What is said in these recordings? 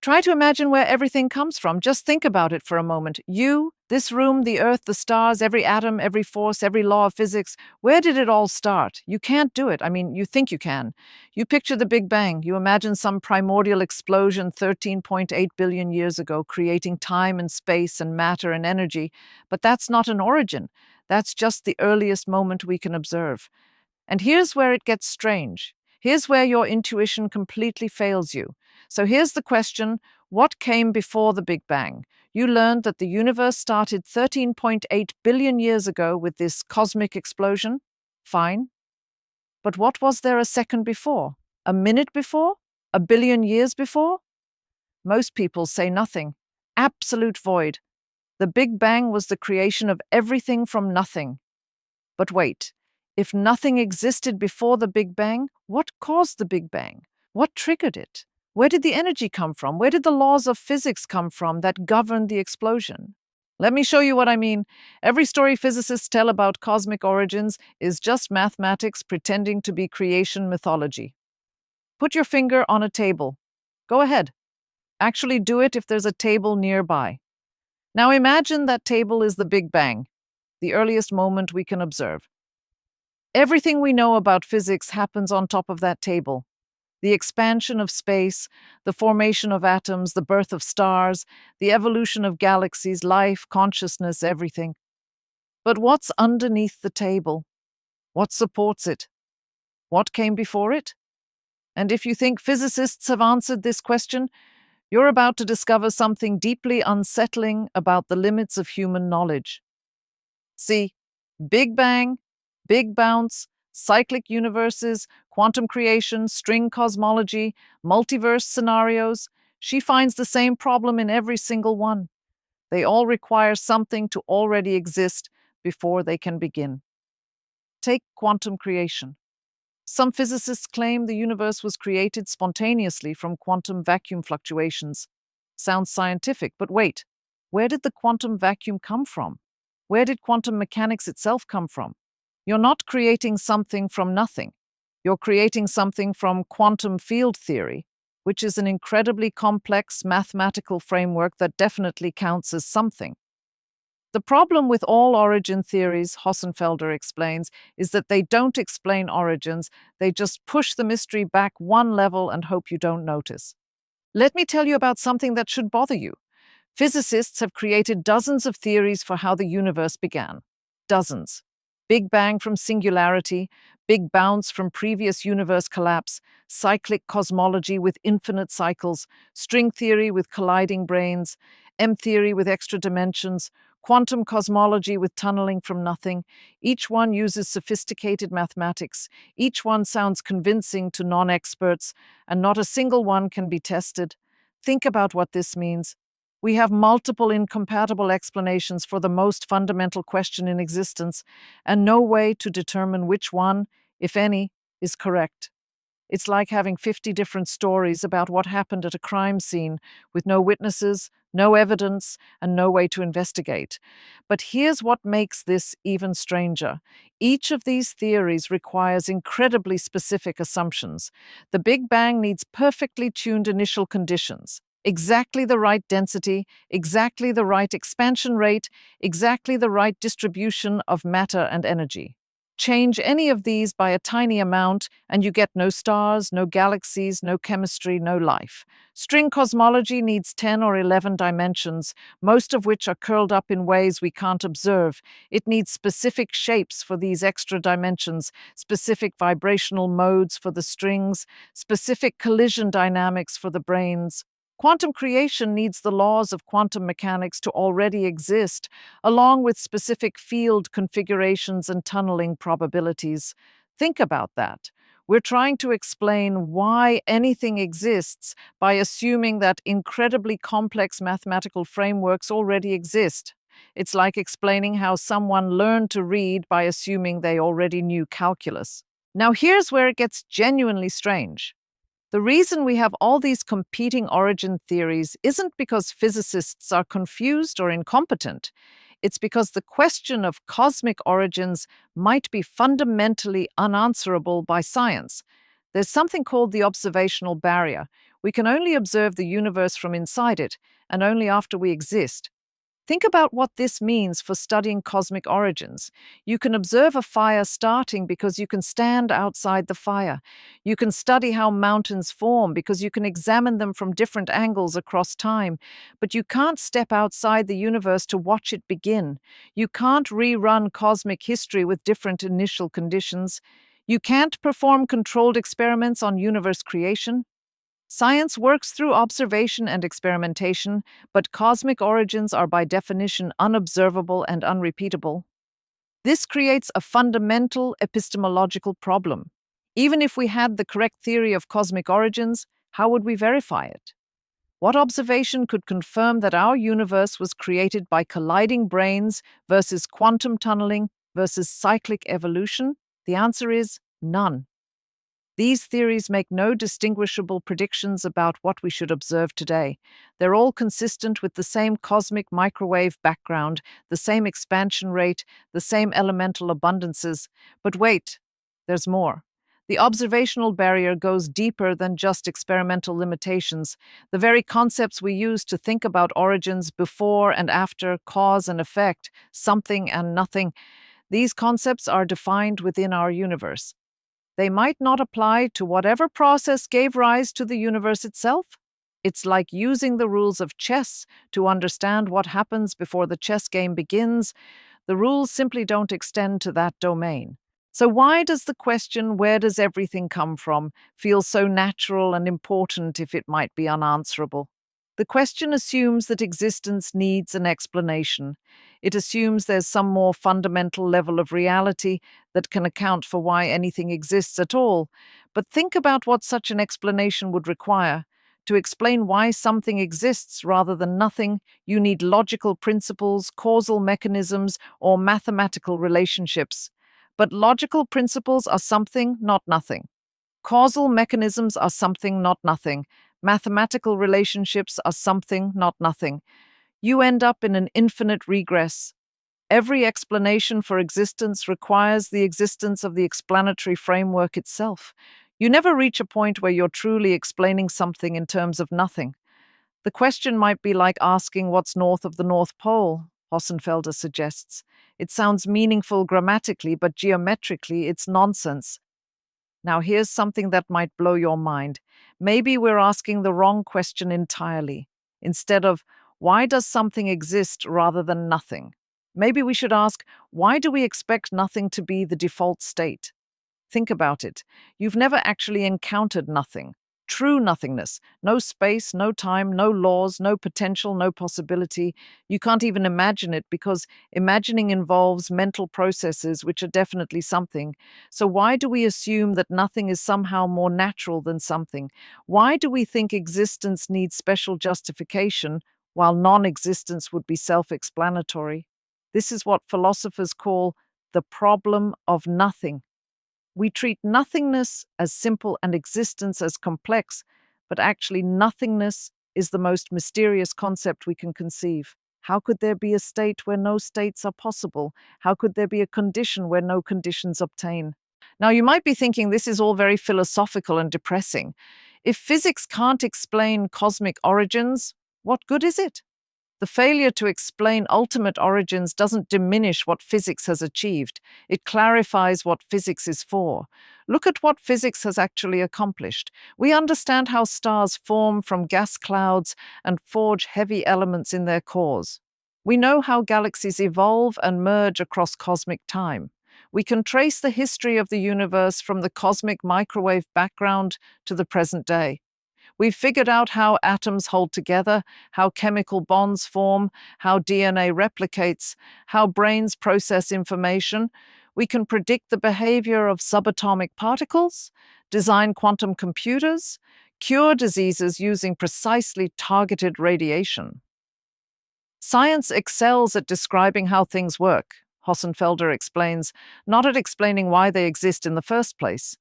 Try to imagine where everything comes from. Just think about it for a moment. You, this room, the earth, the stars, every atom, every force, every law of physics. Where did it all start? You can't do it. I mean, you think you can. You picture the Big Bang. You imagine some primordial explosion 13.8 billion years ago, creating time and space and matter and energy. But that's not an origin. That's just the earliest moment we can observe. And here's where it gets strange. Here's where your intuition completely fails you. So here's the question: what came before the Big Bang? You learned that the universe started 13.8 billion years ago with this cosmic explosion. Fine. But what was there a second before? A minute before? A billion years before? Most people say nothing. Absolute void. The Big Bang was the creation of everything from nothing. But wait, if nothing existed before the Big Bang, what caused the Big Bang? What triggered it? Where did the energy come from? Where did the laws of physics come from that governed the explosion? Let me show you what I mean. Every story physicists tell about cosmic origins is just mathematics pretending to be creation mythology. Put your finger on a table. Go ahead. Actually do it if there's a table nearby. Now imagine that table is the Big Bang, the earliest moment we can observe. Everything we know about physics happens on top of that table. The expansion of space, the formation of atoms, the birth of stars, the evolution of galaxies, life, consciousness, everything. But what's underneath the table? What supports it? What came before it? And if you think physicists have answered this question, you're about to discover something deeply unsettling about the limits of human knowledge. See, Big Bang, Big Bounce, cyclic universes, quantum creation, string cosmology, multiverse scenarios. She finds the same problem in every single one. They all require something to already exist before they can begin. Take quantum creation. Some physicists claim the universe was created spontaneously from quantum vacuum fluctuations. Sounds scientific, but wait, where did the quantum vacuum come from? Where did quantum mechanics itself come from? You're not creating something from nothing. You're creating something from quantum field theory, which is an incredibly complex mathematical framework that definitely counts as something. The problem with all origin theories, Hossenfelder explains, is that they don't explain origins, they just push the mystery back one level and hope you don't notice. Let me tell you about something that should bother you. Physicists have created dozens of theories for how the universe began. Dozens. Big Bang from singularity, Big Bounce from previous universe collapse, cyclic cosmology with infinite cycles, string theory with colliding brains, M theory with extra dimensions, quantum cosmology with tunneling from nothing. Each one uses sophisticated mathematics. Each one sounds convincing to non-experts, and not a single one can be tested. Think about what this means. We have multiple incompatible explanations for the most fundamental question in existence, and no way to determine which one, if any, is correct. It's like having 50 different stories about what happened at a crime scene with no witnesses, no evidence, and no way to investigate. But here's what makes this even stranger. Each of these theories requires incredibly specific assumptions. The Big Bang needs perfectly tuned initial conditions. Exactly the right density, exactly the right expansion rate, exactly the right distribution of matter and energy. Change any of these by a tiny amount, and you get no stars, no galaxies, no chemistry, no life. String cosmology needs 10 or 11 dimensions, most of which are curled up in ways we can't observe. It needs specific shapes for these extra dimensions, specific vibrational modes for the strings, specific collision dynamics for the brains. Quantum creation needs the laws of quantum mechanics to already exist, along with specific field configurations and tunneling probabilities. Think about that. We're trying to explain why anything exists by assuming that incredibly complex mathematical frameworks already exist. It's like explaining how someone learned to read by assuming they already knew calculus. Now, here's where it gets genuinely strange. The reason we have all these competing origin theories isn't because physicists are confused or incompetent. It's because the question of cosmic origins might be fundamentally unanswerable by science. There's something called the observational barrier. We can only observe the universe from inside it, and only after we exist. Think about what this means for studying cosmic origins. You can observe a fire starting because you can stand outside the fire. You can study how mountains form because you can examine them from different angles across time. But you can't step outside the universe to watch it begin. You can't rerun cosmic history with different initial conditions. You can't perform controlled experiments on universe creation. Science works through observation and experimentation, but cosmic origins are by definition unobservable and unrepeatable. This creates a fundamental epistemological problem. Even if we had the correct theory of cosmic origins, how would we verify it? What observation could confirm that our universe was created by colliding brains versus quantum tunneling versus cyclic evolution? The answer is none. These theories make no distinguishable predictions about what we should observe today. They're all consistent with the same cosmic microwave background, the same expansion rate, the same elemental abundances. But wait, there's more. The observational barrier goes deeper than just experimental limitations. The very concepts we use to think about origins before and after, cause and effect, something and nothing, these concepts are defined within our universe. They might not apply to whatever process gave rise to the universe itself. It's like using the rules of chess to understand what happens before the chess game begins. The rules simply don't extend to that domain. So why does the question, where does everything come from, feel so natural and important if it might be unanswerable? The question assumes that existence needs an explanation. It assumes there's some more fundamental level of reality that can account for why anything exists at all. But think about what such an explanation would require. To explain why something exists rather than nothing, you need logical principles, causal mechanisms, or mathematical relationships. But logical principles are something, not nothing. Causal mechanisms are something, not nothing. Mathematical relationships are something, not nothing. You end up in an infinite regress. Every explanation for existence requires the existence of the explanatory framework itself. You never reach a point where you're truly explaining something in terms of nothing. The question might be like asking what's north of the North Pole, Hossenfelder suggests. It sounds meaningful grammatically, but geometrically it's nonsense. Now, here's something that might blow your mind. Maybe we're asking the wrong question entirely. Instead of, why does something exist rather than nothing? Maybe we should ask, why do we expect nothing to be the default state? Think about it. You've never actually encountered nothing. True nothingness. No space, no time, no laws, no potential, no possibility. You can't even imagine it because imagining involves mental processes which are definitely something. So why do we assume that nothing is somehow more natural than something? Why do we think existence needs special justification while non-existence would be self-explanatory? This is what philosophers call the problem of nothing. We treat nothingness as simple and existence as complex, but actually nothingness is the most mysterious concept we can conceive. How could there be a state where no states are possible? How could there be a condition where no conditions obtain? Now, you might be thinking this is all very philosophical and depressing. If physics can't explain cosmic origins, what good is it? The failure to explain ultimate origins doesn't diminish what physics has achieved. It clarifies what physics is for. Look at what physics has actually accomplished. We understand how stars form from gas clouds and forge heavy elements in their cores. We know how galaxies evolve and merge across cosmic time. We can trace the history of the universe from the cosmic microwave background to the present day. We've figured out how atoms hold together, how chemical bonds form, how DNA replicates, how brains process information. We can predict the behavior of subatomic particles, design quantum computers, cure diseases using precisely targeted radiation. Science excels at describing how things work, Hossenfelder explains, not at explaining why they exist in the first place.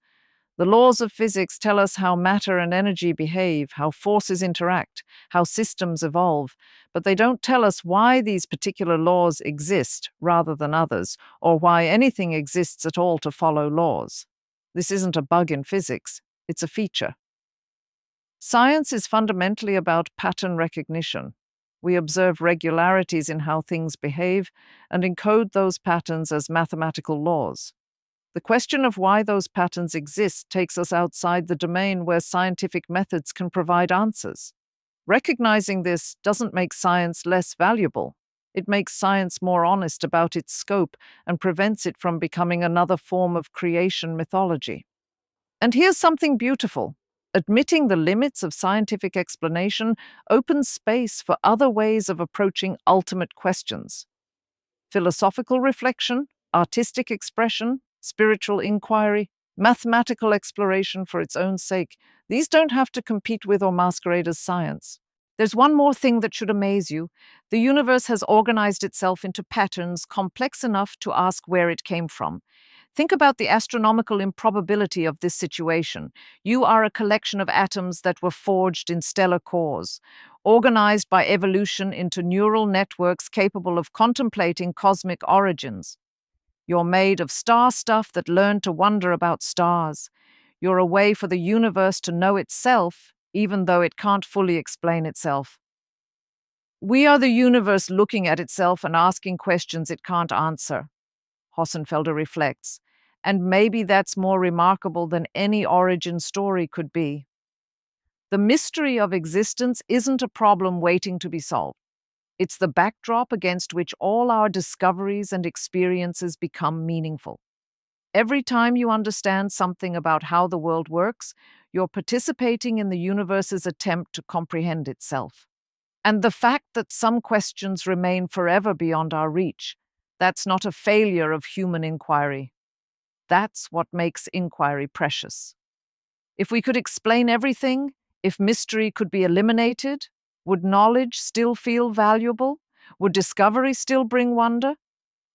The laws of physics tell us how matter and energy behave, how forces interact, how systems evolve, but they don't tell us why these particular laws exist rather than others, or why anything exists at all to follow laws. This isn't a bug in physics, it's a feature. Science is fundamentally about pattern recognition. We observe regularities in how things behave and encode those patterns as mathematical laws. The question of why those patterns exist takes us outside the domain where scientific methods can provide answers. Recognizing this doesn't make science less valuable. It makes science more honest about its scope and prevents it from becoming another form of creation mythology. And here's something beautiful. Admitting the limits of scientific explanation opens space for other ways of approaching ultimate questions. Philosophical reflection, artistic expression, spiritual inquiry, mathematical exploration for its own sake, these don't have to compete with or masquerade as science. There's one more thing that should amaze you. The universe has organized itself into patterns complex enough to ask where it came from. Think about the astronomical improbability of this situation. You are a collection of atoms that were forged in stellar cores, organized by evolution into neural networks capable of contemplating cosmic origins. You're made of star stuff that learned to wonder about stars. You're a way for the universe to know itself, even though it can't fully explain itself. We are the universe looking at itself and asking questions it can't answer, Hossenfelder reflects. And maybe that's more remarkable than any origin story could be. The mystery of existence isn't a problem waiting to be solved. It's the backdrop against which all our discoveries and experiences become meaningful. Every time you understand something about how the world works, you're participating in the universe's attempt to comprehend itself. And the fact that some questions remain forever beyond our reach, that's not a failure of human inquiry. That's what makes inquiry precious. If we could explain everything, if mystery could be eliminated, would knowledge still feel valuable? Would discovery still bring wonder?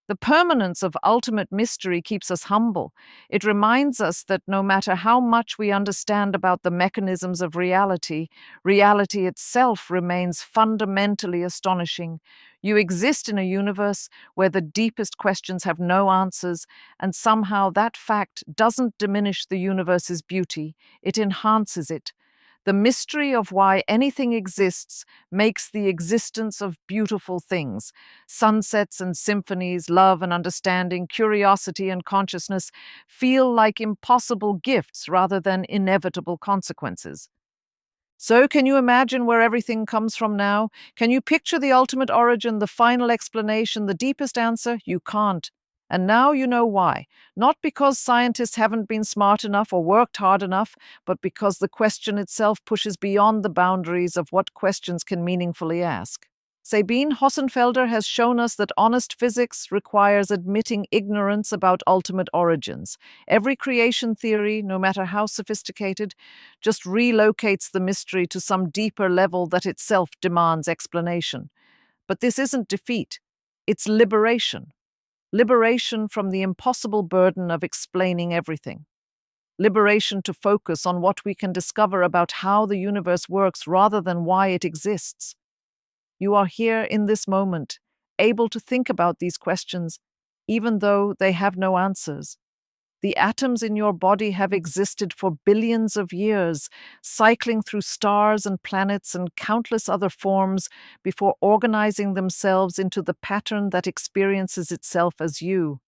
The permanence of ultimate mystery keeps us humble. It reminds us that no matter how much we understand about the mechanisms of reality, reality itself remains fundamentally astonishing. You exist in a universe where the deepest questions have no answers, and somehow that fact doesn't diminish the universe's beauty, it enhances it. The mystery of why anything exists makes the existence of beautiful things. Sunsets and symphonies, love and understanding, curiosity and consciousness feel like impossible gifts rather than inevitable consequences. So, can you imagine where everything comes from now? Can you picture the ultimate origin, the final explanation, the deepest answer? You can't. And now you know why. Not because scientists haven't been smart enough or worked hard enough, but because the question itself pushes beyond the boundaries of what questions can meaningfully ask. Sabine Hossenfelder has shown us that honest physics requires admitting ignorance about ultimate origins. Every creation theory, no matter how sophisticated, just relocates the mystery to some deeper level that itself demands explanation. But this isn't defeat, it's liberation. Liberation from the impossible burden of explaining everything. Liberation to focus on what we can discover about how the universe works rather than why it exists. You are here in this moment, able to think about these questions, even though they have no answers. The atoms in your body have existed for billions of years, cycling through stars and planets and countless other forms before organizing themselves into the pattern that experiences itself as you.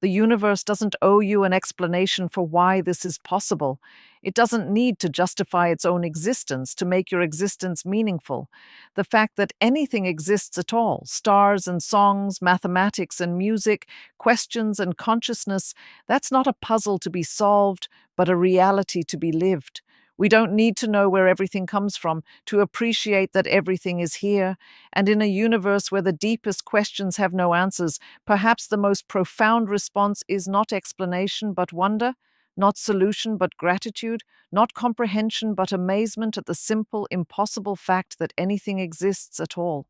The universe doesn't owe you an explanation for why this is possible. It doesn't need to justify its own existence to make your existence meaningful. The fact that anything exists at all, stars and songs, mathematics and music, questions and consciousness, that's not a puzzle to be solved, but a reality to be lived. We don't need to know where everything comes from to appreciate that everything is here. And in a universe where the deepest questions have no answers, perhaps the most profound response is not explanation but wonder, not solution but gratitude, not comprehension but amazement at the simple, impossible fact that anything exists at all.